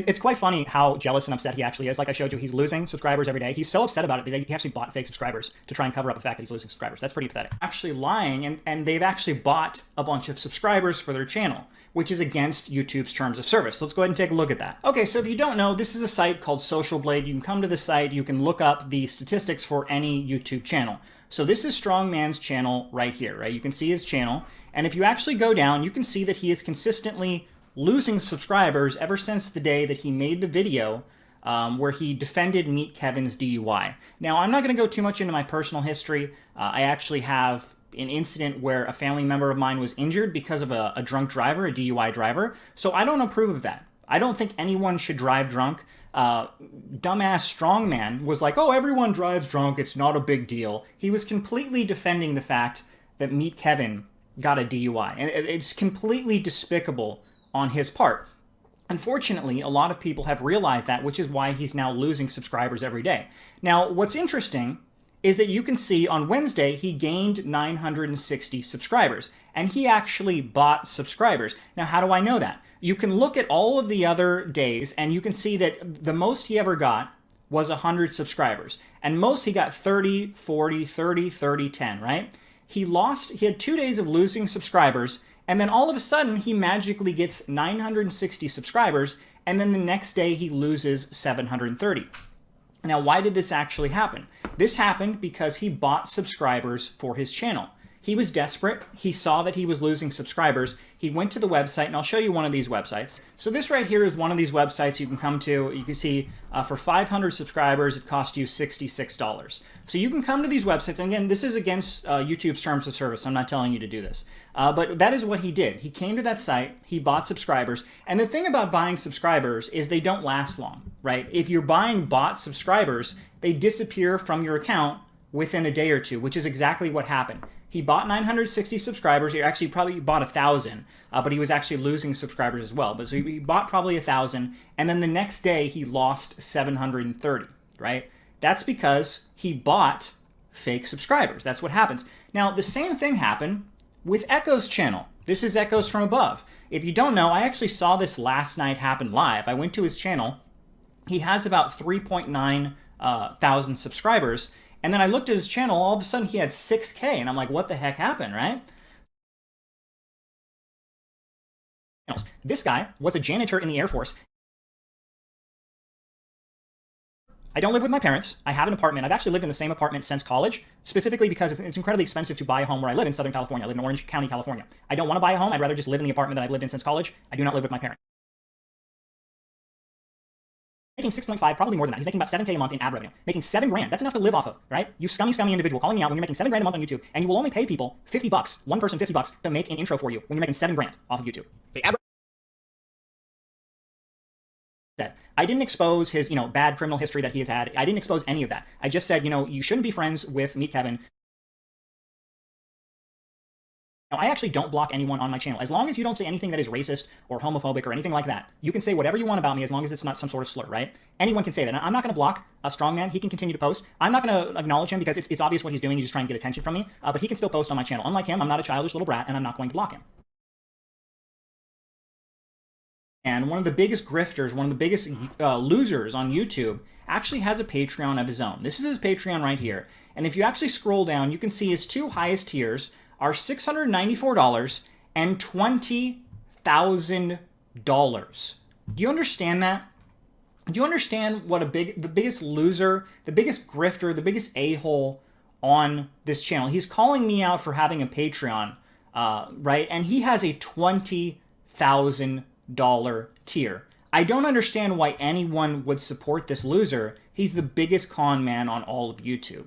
It's quite funny how jealous and upset he actually is. Like I showed you, he's losing subscribers every day. He's so upset about it that he actually bought fake subscribers to try and cover up the fact that he's losing subscribers. That's pretty pathetic. Actually lying, and they've actually bought a bunch of subscribers for their channel, which is against YouTube's terms of service. So let's go ahead and take a look at that. Okay, so if you don't know, this is a site called Social Blade. You can come to the site, you can look up the statistics for any YouTube channel. So this is Strongman's channel right here, right? You can see his channel. And if you actually go down, you can see that he is consistently losing subscribers ever since the day that he made the video where he defended Meet Kevin's DUI. Now, I'm not going to go too much into my personal history. I actually have an incident where a family member of mine was injured because of a drunk driver, a DUI driver. So I don't approve of that. I don't think anyone should drive drunk. Dumbass Strongman was like, oh, everyone drives drunk. It's not a big deal. He was completely defending the fact that Meet Kevin got a DUI. And it's completely despicable on his part. Unfortunately, a lot of people have realized that, which is why he's now losing subscribers every day. Now, what's interesting is that you can see on Wednesday, he gained 960 subscribers, and he actually bought subscribers. Now, how do I know that? You can look at all of the other days, and you can see that the most he ever got was 100 subscribers, and most he got 30, 40, 30, 30, 10, right? He had 2 days of losing subscribers, and then all of a sudden, he magically gets 960 subscribers, and then the next day he loses 730. Now, why did this actually happen? This happened because he bought subscribers for his channel. He was desperate. He saw that he was losing subscribers. He went to the website, and I'll show you one of these websites. So this right here is one of these websites you can come to. You can see for 500 subscribers, it cost you $66. So you can come to these websites. And again, this is against YouTube's terms of service. I'm not telling you to do this. But that is what he did. He came to that site. He bought subscribers. And the thing about buying subscribers is they don't last long, right? If you're buying bought subscribers, they disappear from your account within a day or two, which is exactly what happened. He bought 960 subscribers. He actually probably bought 1,000, but he was actually losing subscribers as well. But so he bought probably 1,000, and then the next day he lost 730, right? That's because he bought fake subscribers. That's what happens. Now, the same thing happened with Echo's channel. This is Echoes from Above. If you don't know, I actually saw this last night happen live. I went to his channel. He has about 3.9 thousand subscribers. And then I looked at his channel, all of a sudden he had 6K, and I'm like, what the heck happened, right? This guy was a janitor in the Air Force. I don't live with my parents. I have an apartment. I've actually lived in the same apartment since college, specifically because it's incredibly expensive to buy a home where I live in Southern California. I live in Orange County, California. I don't want to buy a home. I'd rather just live in the apartment that I've lived in since college. I do not live with my parents. Making 6.5, probably more than that. He's making about 7K a month in ad revenue. Making 7 grand. That's enough to live off of, right? You scummy individual calling me out when you're making 7 grand a month on YouTube, and you will only pay people 50 bucks, one person 50 bucks to make an intro for you when you're making 7 grand off of YouTube. I didn't expose his, bad criminal history that he has had. I didn't expose any of that. I just said, you shouldn't be friends with Meet Kevin. Now, I actually don't block anyone on my channel. As long as you don't say anything that is racist or homophobic or anything like that, you can say whatever you want about me as long as it's not some sort of slur, right? Anyone can say that. I'm not going to block a Strongman. He can continue to post. I'm not going to acknowledge him because it's obvious what he's doing. He's just trying to get attention from me. But he can still post on my channel. Unlike him, I'm not a childish little brat, and I'm not going to block him. And one of the biggest grifters, one of the biggest losers on YouTube actually has a Patreon of his own. This is his Patreon right here. And if you actually scroll down, you can see his 2 highest tiers are $694 and $20,000. Do you understand that? Do you understand what the biggest loser, the biggest grifter, the biggest a-hole on this channel? He's calling me out for having a Patreon, right? And he has a $20,000 tier. I don't understand why anyone would support this loser. He's the biggest con man on all of YouTube.